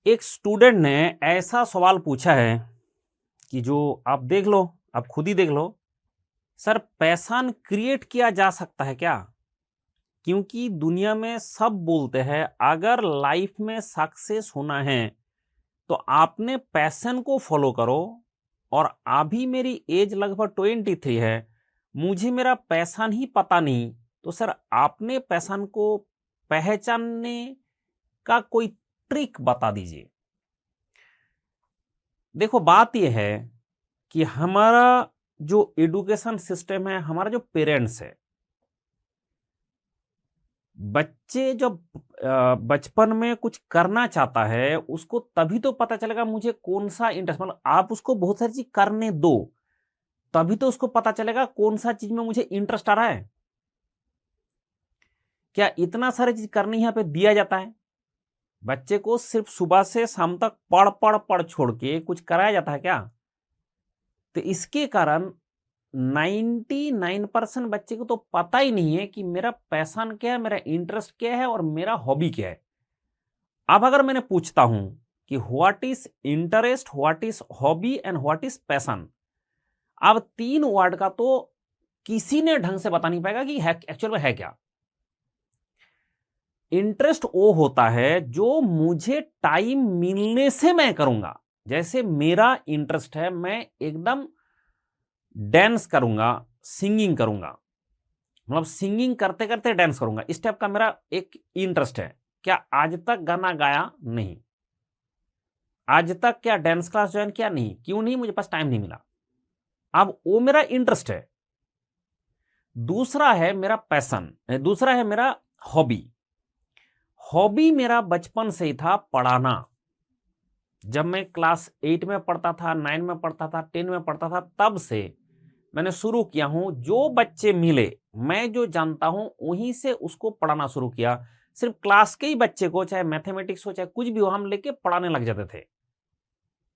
एक स्टूडेंट ने ऐसा सवाल पूछा है कि जो आप देख लो, आप खुद ही देख लो। सर, पैशन क्रिएट किया जा सकता है क्या? क्योंकि दुनिया में सब बोलते हैं अगर लाइफ में सक्सेस होना है तो आपने पैशन को फॉलो करो। और अभी मेरी एज लगभग 23 है, मुझे मेरा पैशन ही पता नहीं। तो सर, आपने पैशन को पहचानने का कोई ट्रिक बता दीजिए। देखो, बात यह है कि हमारा जो एजुकेशन सिस्टम है, हमारा जो पेरेंट्स है, बच्चे जब बचपन में कुछ करना चाहता है उसको तभी तो पता चलेगा मुझे कौन सा इंटरेस्ट, मतलब आप उसको बहुत सारी चीज करने दो, तभी तो उसको पता चलेगा कौन सा चीज में मुझे इंटरेस्ट आ रहा है। क्या इतना सारी चीज करने यहाँ पे दिया जाता है? बच्चे को सिर्फ सुबह से शाम तक पढ़ पढ़ पढ़ छोड़ के कुछ कराया जाता है क्या? तो इसके कारण 99% बच्चे को तो पता ही नहीं है कि मेरा पैशन क्या है, मेरा इंटरेस्ट क्या है और मेरा हॉबी क्या है। अब अगर मैंने पूछता हूं कि what is interest, what is hobby and what is passion, अब तीन वर्ड का तो किसी ने ढंग से बता नहीं पाएगा कि है एक्चुअल में है क्या। इंटरेस्ट वो होता है जो मुझे टाइम मिलने से मैं करूंगा। जैसे मेरा इंटरेस्ट है, मैं एकदम डांस करूंगा, सिंगिंग करूंगा, मतलब सिंगिंग करते करते डांस करूंगा, इस टाइप का मेरा एक इंटरेस्ट है। क्या आज तक गाना गाया? नहीं। आज तक क्या डांस क्लास ज्वाइन किया? नहीं। क्यों नहीं? मुझे पास टाइम नहीं मिला। अब वो मेरा इंटरेस्ट है। दूसरा है मेरा पैशन, दूसरा है मेरा हॉबी। हॉबी मेरा बचपन से ही था पढ़ाना। जब मैं क्लास 8 में पढ़ता था, 9 में पढ़ता था, 10 में पढ़ता था, तब से मैंने शुरू किया हूं। जो बच्चे मिले, मैं जो जानता हूं वहीं से उसको पढ़ाना शुरू किया। सिर्फ क्लास के ही बच्चे को, चाहे मैथमेटिक्स हो चाहे कुछ भी हो, हम लेके पढ़ाने लग जाते थे।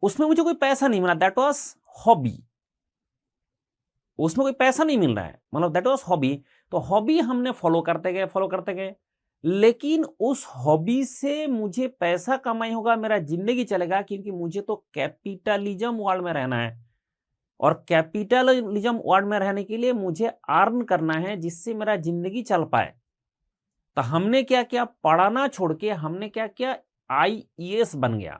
उसमें मुझे कोई पैसा नहीं मिला, दैट वाज हॉबी। उसमें कोई पैसा नहीं मिल रहा है, मतलब दैट वाज हॉबी। तो हॉबी हमने फॉलो करते गए, फॉलो करते गए। लेकिन उस हॉबी से मुझे पैसा कमाई होगा, मेरा जिंदगी चलेगा, क्योंकि मुझे तो कैपिटलिज्म वर्ल्ड में रहना है। और कैपिटलिज्म वर्ल्ड में रहने के लिए मुझे अर्न करना है जिससे मेरा जिंदगी चल पाए। तो हमने क्या किया? पढ़ाना छोड़ के हमने क्या किया? आईईएस बन गया।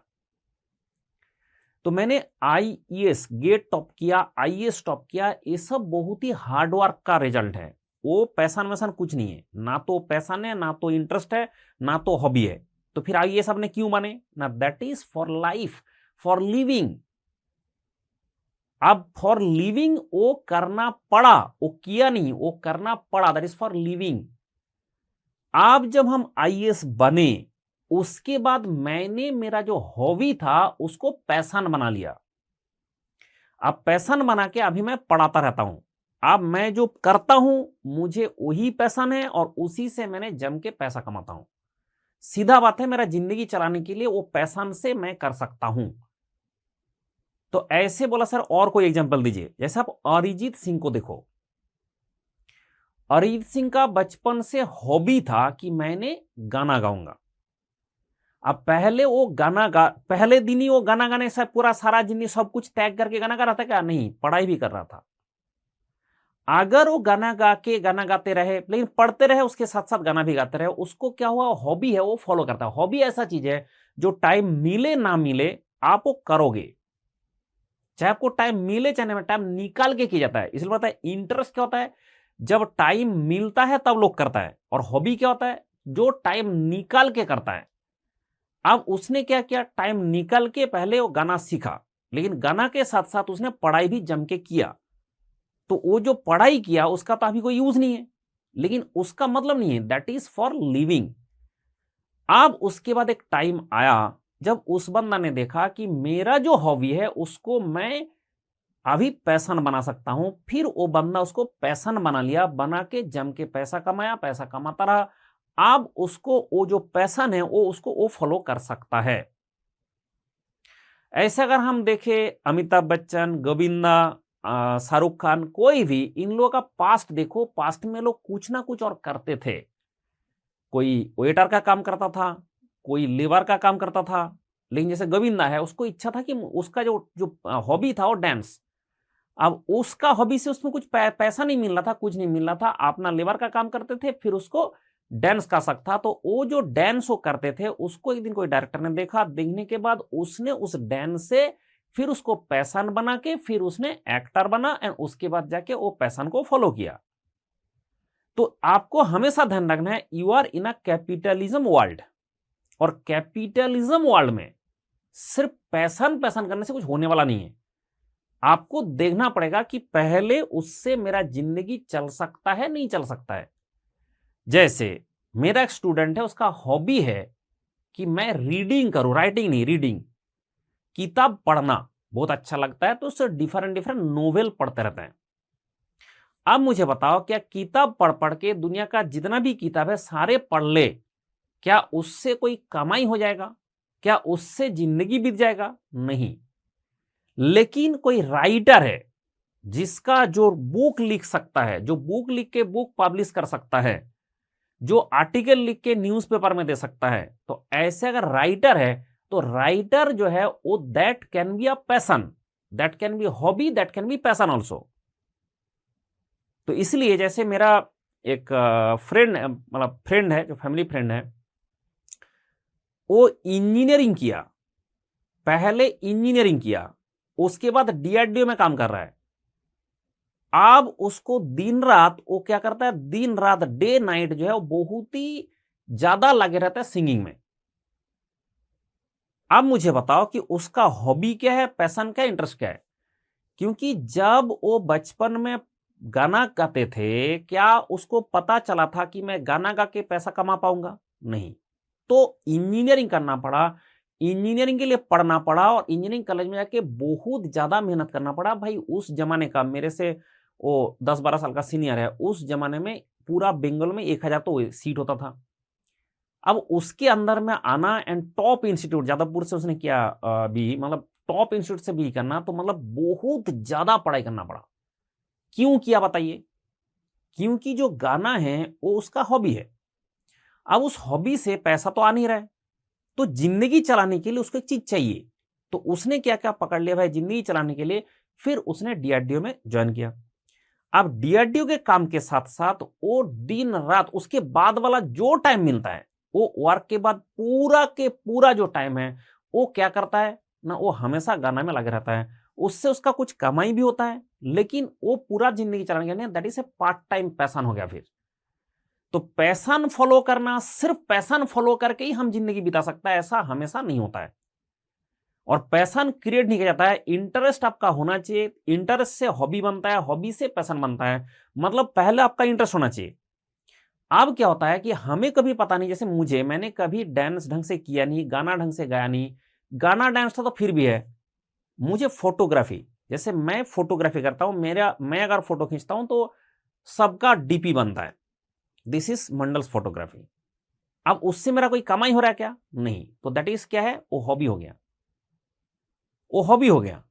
तो मैंने आईईएस गेट टॉप किया, आईएएस टॉप किया। ये सब बहुत ही हार्डवर्क का रिजल्ट है। वो पैसा वैसा कुछ नहीं है, ना तो पैसा है, ना तो इंटरेस्ट है, ना तो हॉबी है। तो फिर आईएएस आपने क्यों बने ना? That is for life, for living. अब फॉर लिविंग वो करना पड़ा, वो किया नहीं, वो करना पड़ा, दैट इज फॉर लिविंग। अब जब हम आईएएस बने, उसके बाद मैंने मेरा जो हॉबी था उसको पैशन बना लिया। अब पैशन बना के अभी मैं पढ़ाता रहता हूं। अब मैं जो करता हूं मुझे वही पैशन है और उसी से मैंने जम के पैसा कमाता हूं। सीधा बात है, मेरा जिंदगी चलाने के लिए वो पैशन से मैं कर सकता हूं। तो ऐसे बोला सर, और कोई एग्जांपल दीजिए। जैसे आप अरिजीत सिंह को देखो। अरिजीत सिंह का बचपन से हॉबी था कि मैंने गाना गाऊंगा। अब पहले वो पहले दिन ही वो गाना गाने से पूरा सारा जिंदगी सब कुछ त्याग करके गाना गा रहा था क्या? नहीं, पढ़ाई भी कर रहा था। अगर वो गाना गाते रहे, लेकिन पढ़ते रहे, उसके साथ साथ गाना भी गाते रहे, उसको क्या हुआ? हॉबी है, वो फॉलो करता है। हॉबी ऐसा चीज है जो टाइम मिले ना मिले आप वो करोगे। चाहे आपको टाइम मिले चाहे ना, टाइम निकाल के किया जाता है। इसलिए पता है इंटरेस्ट क्या होता है? जब टाइम मिलता है तब लोग करता है। और हॉबी क्या होता है? जो टाइम निकाल के करता है। अब उसने क्या किया? टाइम निकाल के पहले वो गाना सीखा, लेकिन गाना के साथ साथ उसने पढ़ाई भी जम के किया। तो वो जो पढ़ाई किया उसका तो अभी कोई यूज नहीं है, लेकिन उसका मतलब नहीं है, दैट इज फॉर लिविंग। अब उसके बाद एक टाइम आया जब उस बंदा ने देखा कि मेरा जो हॉबी है उसको मैं अभी पैशन बना सकता हूं। फिर वो बंदा उसको पैशन बना लिया, बना के जम के पैसा कमाया, पैसा कमाता रहा। अब उसको वो जो पैशन है वो उसको वो फॉलो कर सकता है। ऐसे अगर हम देखें, अमिताभ बच्चन, गोविंदा, शाहरुख खान, कोई भी, इन लोगों का पास्ट देखो। पास्ट में लोग कुछ ना कुछ और करते थे। कोई वेटर का काम करता था, कोई लेबर का काम करता था, लेकिन जैसे गोविंदा है, उसको इच्छा था कि उसका जो जो हॉबी था वो डांस। अब उसका हॉबी से उसमें कुछ पैसा नहीं मिल रहा था, कुछ नहीं मिल रहा था, अपना लेबर का काम करते थे, फिर उसको डांस का शौक था। तो वो जो डांस वो करते थे, उसको एक दिन कोई डायरेक्टर ने देखा, देखने के बाद उसने उस डांस से फिर उसको पैशन बना के फिर उसने एक्टर बना, एंड उसके बाद जाके वो पैशन को फॉलो किया। तो आपको हमेशा ध्यान रखना है, you are in a capitalism world, और कैपिटलिज्म वर्ल्ड में सिर्फ पैशन पैशन करने से कुछ होने वाला नहीं है। आपको देखना पड़ेगा कि पहले उससे मेरा जिंदगी चल सकता है, नहीं चल सकता है। जैसे मेरा एक स्टूडेंट है, उसका हॉबी है कि मैं रीडिंग करूं, राइटिंग नहीं, रीडिंग, किताब पढ़ना बहुत अच्छा लगता है, तो उससे डिफरेंट डिफरेंट नोवेल पढ़ते रहते हैं। अब मुझे बताओ, क्या किताब पढ़ पढ़ के दुनिया का जितना भी किताब है सारे पढ़ ले, क्या उससे कोई कमाई हो जाएगा? क्या उससे जिंदगी बीत जाएगा? नहीं। लेकिन कोई राइटर है जिसका जो बुक लिख सकता है, जो बुक लिख के बुक पब्लिश कर सकता है, जो आर्टिकल लिख के न्यूज़पेपर में दे सकता है, तो ऐसे अगर राइटर है, तो राइटर जो है वो that can be a passion, that can be hobby, that can be passion also. तो इसलिए जैसे मेरा एक फ्रेंड, मतलब फ्रेंड है, जो फैमिली फ्रेंड है, वो इंजीनियरिंग किया, पहले इंजीनियरिंग किया, उसके बाद डीआरडीओ में काम कर रहा है। अब उसको दिन रात वो क्या करता है, दिन रात डे नाइट जो है वो बहुत ही ज्यादा लगे रहता है सिंगिंग में। अब मुझे बताओ कि उसका हॉबी क्या है, पैशन क्या है, इंटरेस्ट क्या है? क्योंकि जब वो बचपन में गाना गाते थे, क्या उसको पता चला था कि मैं गाना गा के पैसा कमा पाऊंगा? नहीं। तो इंजीनियरिंग करना पड़ा, इंजीनियरिंग के लिए पढ़ना पड़ा, और इंजीनियरिंग कॉलेज में जाके बहुत ज्यादा मेहनत करना पड़ा। भाई उस जमाने का, मेरे से वो 10-12 साल का सीनियर है, उस जमाने में पूरा बंगाल में 1000 तो सीट होता था। अब उसके अंदर में आना, एंड टॉप इंस्टीट्यूट जादवपुर से उसने किया, भी मतलब टॉप इंस्टीट्यूट से भी करना, तो मतलब बहुत ज्यादा पढ़ाई करना पड़ा। क्यों किया बताइए? क्योंकि जो गाना है वो उसका हॉबी है। अब उस हॉबी से पैसा तो आ नहीं रहा है, तो जिंदगी चलाने के लिए उसको एक चीज चाहिए। तो उसने क्या क्या पकड़ लिया भाई जिंदगी चलाने के लिए, फिर उसने डीआरडीओ में ज्वाइन किया। अब डीआरडीओ के काम के साथ साथ वो दिन रात, उसके बाद वाला जो टाइम मिलता है, वो वर्क के बाद पूरा के पूरा जो टाइम है, वो क्या करता है ना, वो हमेशा गाना में लगे रहता है। उससे उसका कुछ कमाई भी होता है, लेकिन वो पूरा जिंदगी चलाने के लिए that is a part time passion हो गया फिर। तो पैशन फॉलो करना, सिर्फ पैशन फॉलो करके ही हम जिंदगी बिता सकता है, ऐसा हमेशा नहीं होता है। और पैशन क्रिएट नहीं किया जाता है, इंटरेस्ट आपका होना चाहिए, इंटरेस्ट से हॉबी बनता है, हॉबी से पैशन बनता है। मतलब पहले आपका इंटरेस्ट होना चाहिए। अब क्या होता है कि हमें कभी पता नहीं, जैसे मैंने कभी डांस ढंग से किया नहीं, गाना ढंग से गाया नहीं, गाना डांस था तो फिर भी है। मुझे फोटोग्राफी, जैसे मैं फोटोग्राफी करता हूं, मैं अगर फोटो खींचता हूं तो सबका डीपी बनता है, दिस इज मंडल्स फोटोग्राफी। अब उससे मेरा कोई कमाई हो रहा है क्या? नहीं। तो दैट इज क्या है, वो हॉबी हो गया, वो हॉबी हो गया।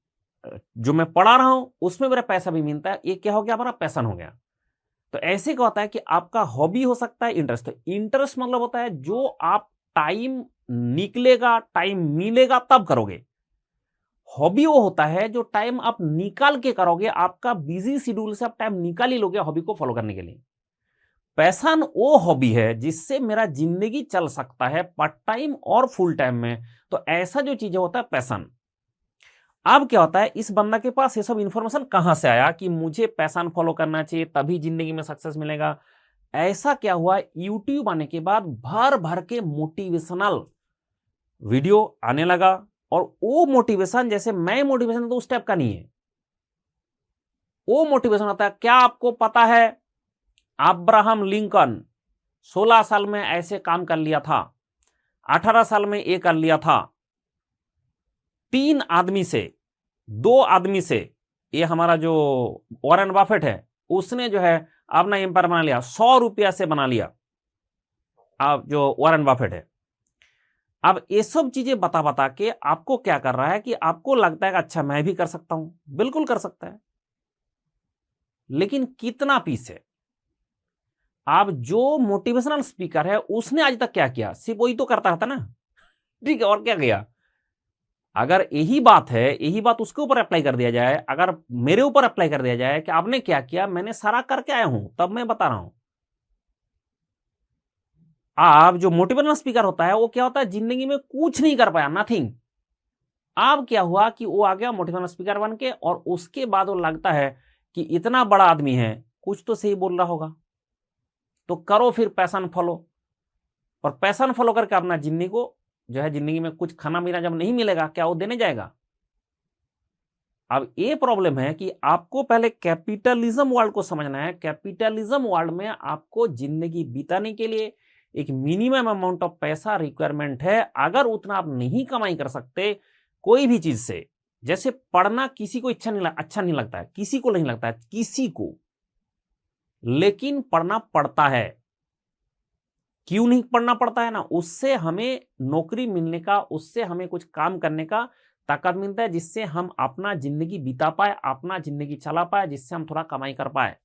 जो मैं पढ़ा रहा हूं उसमें मेरा पैसा भी मिलता है, ये क्या हो गया, हमारा पैशन हो गया। तो ऐसे क्या होता है कि आपका हॉबी हो सकता है इंटरेस्ट। तो इंटरेस्ट मतलब होता है जो आप टाइम निकलेगा, टाइम मिलेगा तब करोगे। हॉबी वो होता है जो टाइम आप निकाल के करोगे, आपका बिजी शेड्यूल से आप टाइम निकाल ही लोगे हॉबी को फॉलो करने के लिए। पैशन वो हॉबी है जिससे मेरा जिंदगी चल सकता है पार्ट टाइम और फुल टाइम में। तो ऐसा जो चीज होता है पैशन। अब क्या होता है, इस बंदा के पास ये सब इंफॉर्मेशन कहां से आया कि मुझे पैशन फॉलो करना चाहिए तभी जिंदगी में सक्सेस मिलेगा? ऐसा क्या हुआ, यूट्यूब आने के बाद भर भर के मोटिवेशनल वीडियो आने लगा। और वो मोटिवेशन, जैसे मैं मोटिवेशन तो उस टाइप का नहीं है। वो मोटिवेशन होता है, क्या आपको पता है अब्राहम लिंकन 16 साल में ऐसे काम कर लिया था, 18 साल में ये कर लिया था, 3 आदमी से, 2 आदमी से, ये हमारा जो वॉरेन बफेट है उसने जो है अपना एम्पायर बना लिया, 100 रुपया से बना लिया। अब जो वॉरेन बफेट है, अब ये सब चीजें बता बता के आपको क्या कर रहा है कि आपको लगता है कि अच्छा मैं भी कर सकता हूं। बिल्कुल कर सकता है, लेकिन कितना पीस है। आप जो मोटिवेशनल स्पीकर है उसने आज तक क्या किया, सिर्फ वही तो करता रहता ना, ठीक है, और क्या किया? अगर यही बात है, यही बात उसके ऊपर अप्लाई कर दिया जाए, अगर मेरे ऊपर अप्लाई कर दिया जाए कि आपने क्या किया, मैंने सारा करके आया हूं, तब मैं बता रहा हूं। आप जो मोटिवेशनल स्पीकर होता है वो क्या होता है, जिंदगी में कुछ नहीं कर पाया, नथिंग। अब क्या हुआ कि वो आ गया मोटिवेशनल स्पीकर बन के, और उसके बाद वो लगता है कि इतना बड़ा आदमी है, कुछ तो सही बोल रहा होगा, तो करो फिर पैशन फॉलो। और पैशन फॉलो करके अपना जिंदगी को जो है, जिंदगी में कुछ खाना पीना जब नहीं मिलेगा, क्या वो देने जाएगा? अब ये प्रॉब्लम है कि आपको पहले कैपिटलिज्म वर्ल्ड को समझना है। कैपिटलिज्म वर्ल्ड में आपको जिंदगी बिताने के लिए एक मिनिमम अमाउंट ऑफ पैसा रिक्वायरमेंट है। अगर उतना आप नहीं कमाई कर सकते कोई भी चीज से, जैसे पढ़ना किसी को अच्छा नहीं लगता है, किसी को नहीं लगता है, किसी को, लेकिन पढ़ना पड़ता है। क्यों नहीं पढ़ना पड़ता है ना, उससे हमें नौकरी मिलने का, उससे हमें कुछ काम करने का ताकत मिलता है, जिससे हम अपना जिंदगी बिता पाए, अपना जिंदगी चला पाए, जिससे हम थोड़ा कमाई कर पाए।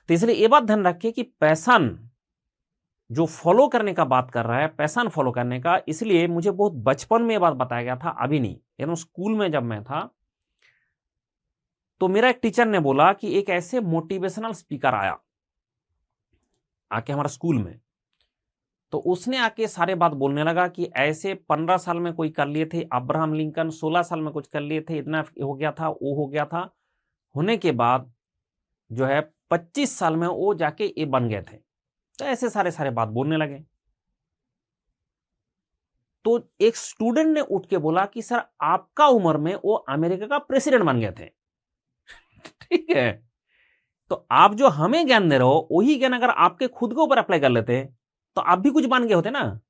तो इसलिए ये बात ध्यान रखिए कि पैशन जो फॉलो करने का बात कर रहा है, पैशन फॉलो करने का, इसलिए मुझे बहुत बचपन में ये बात बताया गया था, अभी नहीं, एकदम स्कूल में जब मैं था, तो मेरा एक टीचर ने बोला कि एक ऐसे मोटिवेशनल स्पीकर आया आके हमारा स्कूल में, तो उसने आके सारे बात बोलने लगा कि ऐसे 15 साल में कोई कर लिए थे अब्राहम लिंकन, 16 साल में कुछ कर लिए थे, इतना हो गया था, वो हो गया था, होने के बाद जो है 25 साल में वो जाके ये बन गए थे। तो ऐसे सारे सारे बात बोलने लगे। तो एक स्टूडेंट ने उठ के बोला कि सर आपका उम्र में वो अमेरिका का प्रेसिडेंट बन गए थे। ठीक है, तो आप जो हमें ज्ञान दे रहे हो, वही ज्ञान अगर आपके खुद के ऊपर अप्लाई कर लेते तो आप भी कुछ बन गए होते ना।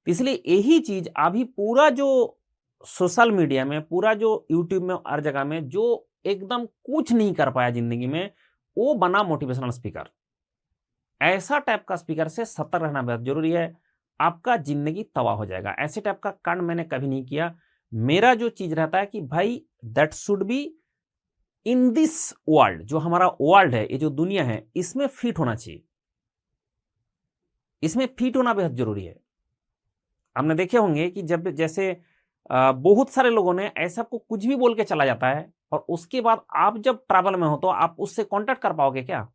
इसलिए यही चीज अभी पूरा जो सोशल मीडिया में, पूरा जो यूट्यूब में, हर जगह में जो एकदम कुछ नहीं कर पाया जिंदगी में, वो बना मोटिवेशनल स्पीकर। ऐसा टाइप का स्पीकर से सतर्क रहना बहुत जरूरी है, आपका जिंदगी तबाह हो जाएगा। ऐसे टाइप का कांड मैंने कभी नहीं किया। मेरा जो चीज रहता है कि भाई that should be in this world, जो हमारा वर्ल्ड है, ये जो दुनिया है, इसमें फिट होना चाहिए, इसमें फिट होना बेहद जरूरी है। आपने देखे होंगे कि जब जैसे बहुत सारे लोगों ने ऐसा को कुछ भी बोल के चला जाता है, और उसके बाद आप जब ट्रैवल में हो तो आप उससे कांटेक्ट कर पाओगे क्या?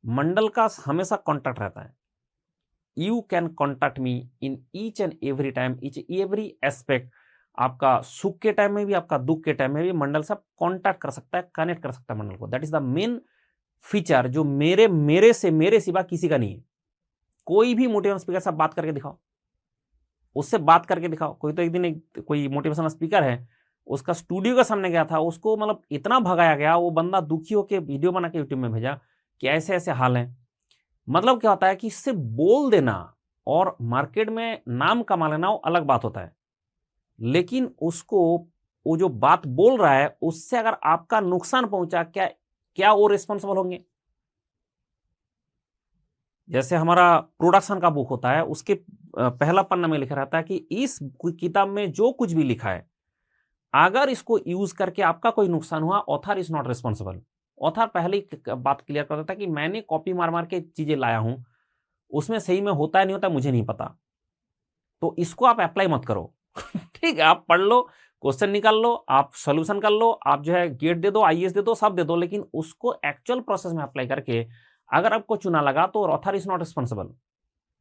मंडल का हमेशा कांटेक्ट रहता है। You can contact me in each and every time, each every aspect. आपका सुख के टाइम में भी, आपका दुख के टाइम में भी मंडल साहब कॉन्टैक्ट कर सकता है, कनेक्ट कर सकता है मंडल को। That is the main feature जो मेरे सिवा किसी का नहीं है। कोई भी मोटिवेशनल स्पीकर साहब बात करके दिखाओ, उससे बात करके दिखाओ। कोई तो एक दिन कोई मोटिवेशनल स्पीकर है, उसका स्टूडियो के सामने गया था, उसको मतलब इतना भगाया गया, वो बंदा दुखी होकर वीडियो बना के यूट्यूब में भेजा कि ऐसे ऐसे हाल है। मतलब क्या होता है कि इससे बोल देना और मार्केट में नाम कमा लेना वो अलग बात होता है, लेकिन उसको वो जो बात बोल रहा है उससे अगर आपका नुकसान पहुंचा, क्या क्या वो रिस्पॉन्सिबल होंगे? जैसे हमारा प्रोडक्शन का बुक होता है, उसके पहला पन्ना में लिखा रहता है कि इस किताब में जो कुछ भी लिखा है, अगर इसको यूज करके आपका कोई नुकसान हुआ, author is not responsible. Author पहले ही बात क्लियर कर देता है कि मैंने कॉपी मार मार के चीजें लाया हूं, उसमें सही में होता है नहीं होता मुझे नहीं पता, तो इसको आप अप्लाई मत करो। ठीक है, आप पढ़ लो, क्वेश्चन निकाल लो, आप सोल्यूशन कर लो, आप जो है गेट दे दो, आईएएस दे दो, सब दे दो, लेकिन उसको एक्चुअल प्रोसेस में अप्लाई करके अगर आपको चुना लगा तो ऑथर इज नॉट रिस्पॉन्सिबल।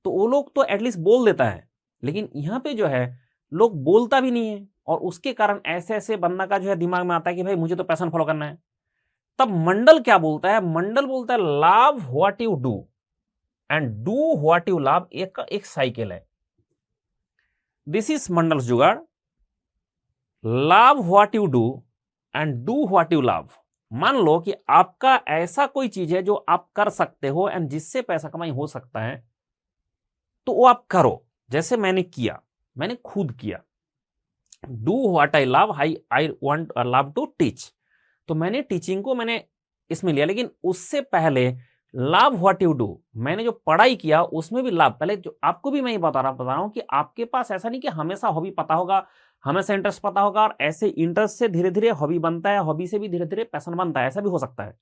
तो वो लोग तो एटलीस्ट बोल देता है, लेकिन यहाँ पे जो है लोग बोलता भी नहीं है, और उसके कारण ऐसे ऐसे बंदा का जो है दिमाग में आता है कि भाई मुझे तो पैशन फॉलो करना है। तब मंडल क्या बोलता है? मंडल बोलता है love what you do and do what you love. एक साइकिल है, दिस इज मंडल्स जुगाड़। Love what you do and do what you love. मान लो कि आपका ऐसा कोई चीज है जो आप कर सकते हो एंड जिससे पैसा कमाई हो सकता है, तो वो आप करो। जैसे मैंने किया, मैंने खुद किया। Do what I love, I want love to teach, तो मैंने टीचिंग को मैंने इसमें लिया। लेकिन उससे पहले लव व्हाट यू डू, मैंने जो पढ़ाई किया उसमें भी लव। पहले जो आपको भी मैं ये बता रहा हूं कि आपके पास ऐसा नहीं कि हमेशा हॉबी पता होगा, हमेशा इंटरेस्ट पता होगा, और ऐसे इंटरेस्ट से धीरे धीरे हॉबी बनता है, हॉबी से भी धीरे धीरे पैशन बनता है, ऐसा भी हो सकता है।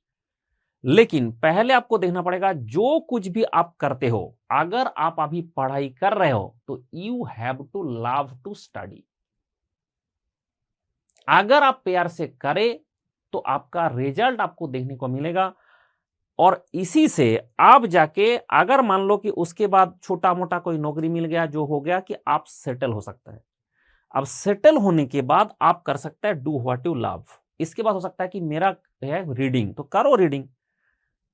लेकिन पहले आपको देखना पड़ेगा जो कुछ भी आप करते हो, अगर आप अभी पढ़ाई कर रहे हो तो you have to love to study. अगर आप प्यार से करें तो आपका रिजल्ट आपको देखने को मिलेगा, और इसी से आप जाके अगर मान लो कि उसके बाद छोटा मोटा कोई नौकरी मिल गया, जो हो गया कि आप सेटल हो सकता है। अब सेटल होने के बाद आप कर सकते हैं डू व्हाट यू लव। इसके बाद हो सकता है कि मेरा है रीडिंग, तो करो रीडिंग,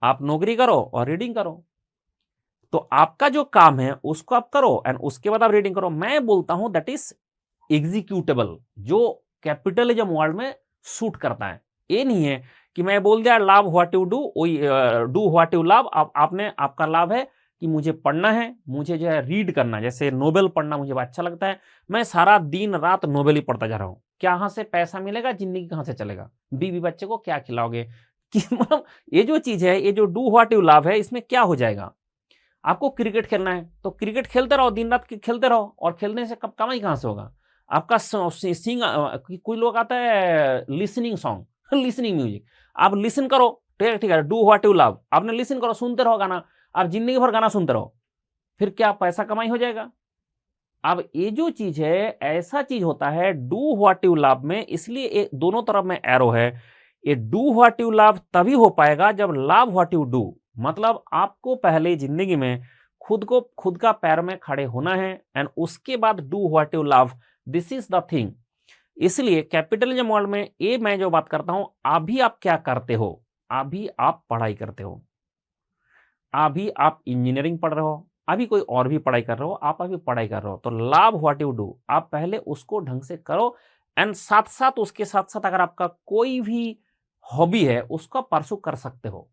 आप नौकरी करो और रीडिंग करो। तो आपका जो काम है उसको आप करो एंड उसके बाद आप रीडिंग करो। मैं बोलता हूं दैट इज एग्जीक्यूटेबल, जो कैपिटलिज्म वर्ल्ड में सूट करता है। ये नहीं है कि मैं बोल दिया love what you do, do what you love. आपने, आपका लाभ है कि मुझे पढ़ना है, मुझे जो है रीड करना, जैसे नोवेल पढ़ना मुझे अच्छा लगता है, मैं सारा दिन रात नोवेल ही पढ़ता जा रहा हूं। कहां से पैसा मिलेगा, जिंदगी कहां से चलेगा, बीवी बच्चे को क्या खिलाओगे कि मतलब ये जो चीज है, ये जो डू व्हाट यू लव है, इसमें क्या हो जाएगा। आपको क्रिकेट खेलना है तो क्रिकेट खेलते रहो, दिन रात खेलते रहो, और खेलने से कब कमाई कहां से होगा आपका। सिंग कोई लोग आता है लिसनिंग सॉन्ग, लिसनिंग म्यूजिक, आप लिसन करो, ठीक है, डू व्हाट यू लव, आपने लिसन करो, सुनते रहो गाना, आप जिंदगी भर गाना सुनते रहो, फिर क्या पैसा कमाई हो जाएगा। अब ये जो चीज है, ऐसा चीज होता है डू व्हाट यू लव में, इसलिए दोनों तरफ में एरो है। ये डू व्हाट यू लव तभी हो पाएगा जब लव व्हाट यू डू, मतलब आपको पहले जिंदगी में खुद का पैर में खड़े होना है एंड उसके बाद do what you love, this is the thing. इसलिए कैपिटलिज्म वर्ल्ड में ये मैं जो बात करता हूं, अभी आप क्या करते हो, अभी आप पढ़ाई करते हो, अभी आप इंजीनियरिंग पढ़ रहे हो, अभी कोई और भी पढ़ाई कर रहे हो, आप अभी पढ़ाई कर रहे हो, तो लव व्हाट यू डू, आप पहले उसको ढंग से करो एंड साथ साथ उसके साथ साथ अगर आपका कोई भी हॉबी है उसको परसू कर सकते हो,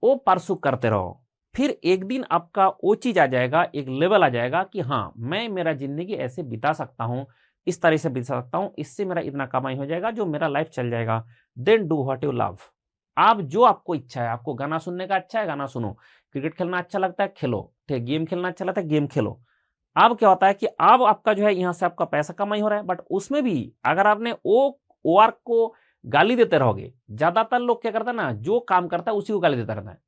वो परसू करते रहो। फिर एक दिन आपका वो चीज आ जाएगा, एक लेवल आ जाएगा कि हाँ मैं मेरा जिंदगी ऐसे बिता सकता हूँ, इस तरह से बिता सकता हूँ, इससे मेरा इतना कमाई हो जाएगा जो मेरा लाइफ चल जाएगा। Then do what you love. आप जो आपको इच्छा है, आपको गाना सुनने का अच्छा है गाना सुनो, क्रिकेट खेलना अच्छा लगता है खेलो, ठीक, गेम खेलना अच्छा लगता है गेम खेलो। अब क्या होता है कि अब आपका जो है यहाँ से आपका पैसा कमाई हो रहा है, बट उसमें भी अगर आपने ओ आर को गाली देते रहोगे, ज्यादातर लोग क्या करता है ना, जो काम करता है उसी को गाली देता रहता है।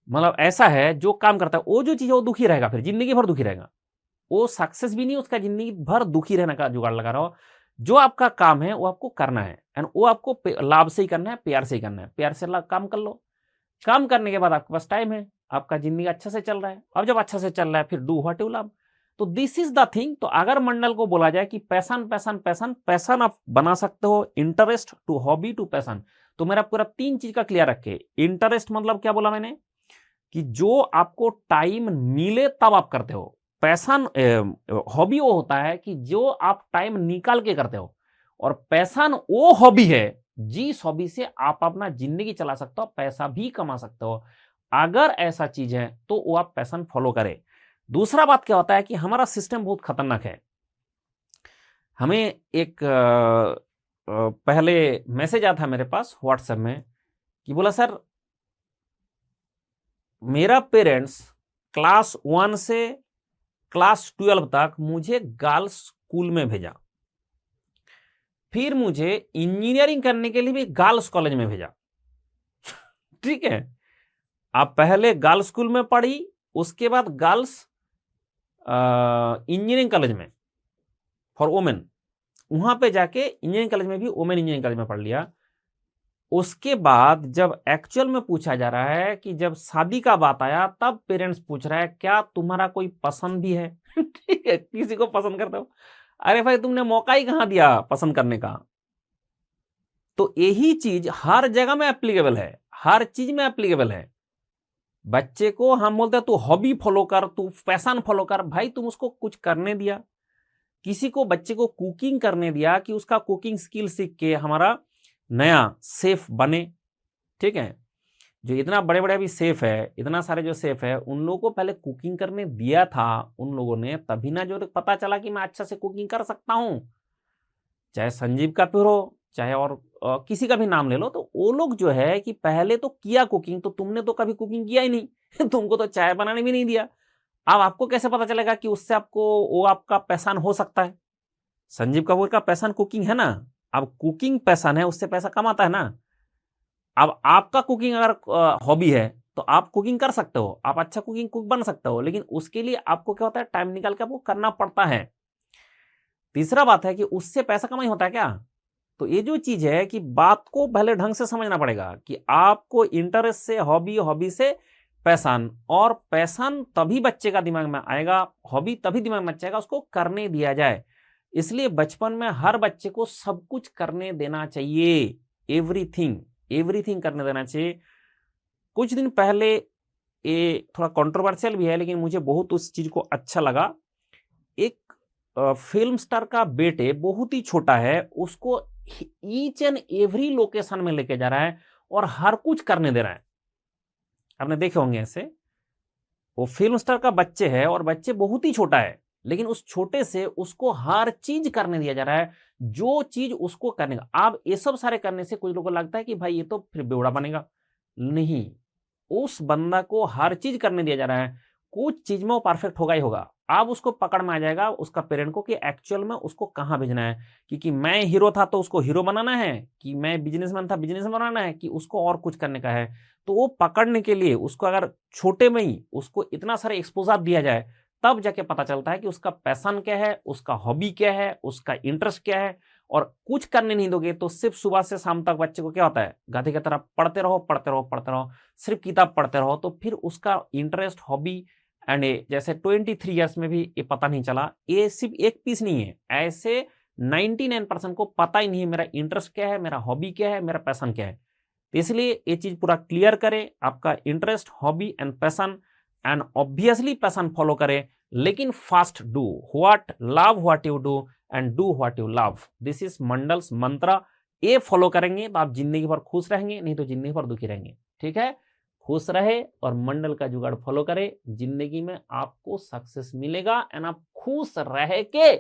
मतलब ऐसा है, जो काम करता है वो जो चीज है वो दुखी रहेगा, फिर जिंदगी भर दुखी रहेगा, वो सक्सेस भी नहीं, उसका जिंदगी भर दुखी रहने का जुगाड़ लगा रहा हो। जो आपका काम है वो आपको करना है एंड वो आपको लाभ से ही करना है, प्यार से ही करना है, प्यार से काम कर लो। काम करने के बाद आपके पास टाइम है, आपका जिंदगी अच्छा से चल रहा है, अब जब अच्छा से चल रहा है फिर डू व्हाट यू लव। तो दिस इज द थिंग। तो अगर मंडल को बोला जाए कि पैशन पैशन पैशन, पैशन आप बना सकते हो, interest to hobby to passion, तो मेरा पूरा 3 चीज का क्लियर रखे। इंटरेस्ट मतलब क्या बोला मैंने, कि जो आपको टाइम मिले तब आप करते हो। पैशन, हॉबी वो होता है कि जो आप टाइम निकाल के करते हो, और पैशन वो हॉबी है जिस हॉबी से आप अपना जिंदगी चला सकते हो, पैसा भी कमा सकते हो। अगर ऐसा चीज है तो वो आप पैशन फॉलो करें। दूसरा बात क्या होता है कि हमारा सिस्टम बहुत खतरनाक है। हमें एक पहले मैसेज आया था मेरे पास व्हाट्सएप में कि बोला सर मेरा पेरेंट्स क्लास 1 से क्लास 12 तक मुझे गर्ल्स स्कूल में भेजा, फिर मुझे इंजीनियरिंग करने के लिए भी गर्ल्स कॉलेज में भेजा। ठीक है, आप पहले गर्ल्स स्कूल में पढ़ी, उसके बाद गर्ल्स इंजीनियरिंग कॉलेज में फॉर वोमेन, वहां पे जाके इंजीनियरिंग कॉलेज में भी वोमेन इंजीनियरिंग कॉलेज में पढ़ लिया। उसके बाद जब एक्चुअल में पूछा जा रहा है कि जब शादी का बात आया, तब पेरेंट्स पूछ रहा है क्या तुम्हारा कोई पसंद भी है। ठीक है, किसी को पसंद करते हो, अरे भाई तुमने मौका ही कहां दिया पसंद करने का। तो यही चीज हर जगह में एप्लीकेबल है, हर चीज में एप्लीकेबल है। बच्चे को हम बोलते हैं तू हॉबी फॉलो कर, तू पैशन फॉलो कर, भाई तुम उसको कुछ करने दिया। किसी को बच्चे को कुकिंग करने दिया कि उसका कुकिंग स्किल सीख के हमारा नया सेफ बने। ठीक है, जो इतना बड़े बड़े अभी सेफ है, इतना सारे जो सेफ है, उन लोगों को पहले कुकिंग करने दिया था उन लोगों ने, तभी ना जो पता चला कि मैं अच्छा से कुकिंग कर सकता हूं। चाहे संजीव कपूर हो, चाहे और किसी का भी नाम ले लो, तो वो लोग जो है कि पहले तो किया कुकिंग, तो तुमने तो कभी कुकिंग किया ही नहीं। तुमको तो चाय बनाने भी नहीं दिया। अब आपको कैसे पता चलेगा कि उससे आपको वो आपका पैशन हो सकता है। संजीव कपूर का पैशन कुकिंग है ना, अब कुकिंग पैशन है, उससे पैसा कमाता है ना। अब आपका कुकिंग अगर हॉबी है तो आप कुकिंग कर सकते हो, आप अच्छा कुकिंग कुक बन सकते हो, लेकिन उसके लिए आपको क्या होता है, टाइम निकाल के आपको करना पड़ता है। तीसरा बात है कि उससे पैसा कमाई होता है क्या? तो ये जो चीज है कि बात को पहले ढंग से समझना पड़ेगा कि आपको इंटरेस्ट से हॉबी, हॉबी से पैशन, और पैशन तभी बच्चे का दिमाग में आएगा, हॉबी तभी दिमाग में आएगा उसको करने दिया जाए। इसलिए बचपन में हर बच्चे को सब कुछ करने देना चाहिए, एवरीथिंग, एवरीथिंग करने देना चाहिए। कुछ दिन पहले, ये थोड़ा कंट्रोवर्शियल भी है लेकिन मुझे बहुत उस चीज को अच्छा लगा। एक फिल्म स्टार का बेटे बहुत ही छोटा है, उसको ईच एंड एवरी लोकेशन में लेके जा रहा है और हर कुछ करने दे रहा है। आपने देखे होंगे ऐसे, वो फिल्म स्टार का बच्चे है और बच्चे बहुत ही छोटा है, लेकिन उस छोटे से उसको हर चीज करने दिया जा रहा है, जो चीज उसको करने का। आप ये सब सारे करने से कुछ लोगों को लगता है कि भाई ये तो फिर बेवड़ा बनेगा, नहीं, उस बंदा को हर चीज करने दिया जा रहा है, कुछ चीज में वो परफेक्ट होगा ही होगा। अब उसको पकड़ में आ जाएगा उसका पेरेंट को कि एक्चुअल में उसको कहाँ भेजना है, क्योंकि मैं हीरो था तो उसको हीरो बनाना है, कि मैं बिजनेसमैन था बिजनेसमैन बनाना है, कि उसको और कुछ करने का है। तो वो पकड़ने के लिए उसको अगर छोटे में ही उसको इतना सारा एक्सपोजर दिया जाए, तब जाके पता चलता है कि उसका पैशन क्या है, उसका हॉबी क्या है, उसका इंटरेस्ट क्या है। और कुछ करने नहीं दोगे तो सिर्फ सुबह से शाम तक बच्चे को क्या होता है, गधे की तरह पढ़ते रहो पढ़ते रहो पढ़ते रहो, सिर्फ किताब पढ़ते रहो, तो फिर उसका इंटरेस्ट, हॉबी एंड जैसे 23 ईयर्स में भी ये पता नहीं चला। ये सिर्फ एक पीस नहीं है, ऐसे 99% को पता ही नहीं है मेरा इंटरेस्ट क्या है, मेरा हॉबी क्या है, मेरा पैशन क्या है। तो इसलिए ये चीज पूरा क्लियर करें, आपका interest, hobby and passion, and obviously passion follow करें, लेकिन fast do what love what you do and do what you love. This is mandals मंत्र। ये फॉलो करेंगे तो आप जिंदगी भर खुश रहेंगे, नहीं तो जिंदगी भर दुखी रहेंगे। ठीक है, खुश रहे और मंडल का जुगाड़ फॉलो करें, जिंदगी में आपको सक्सेस मिलेगा एंड आप खुश रह के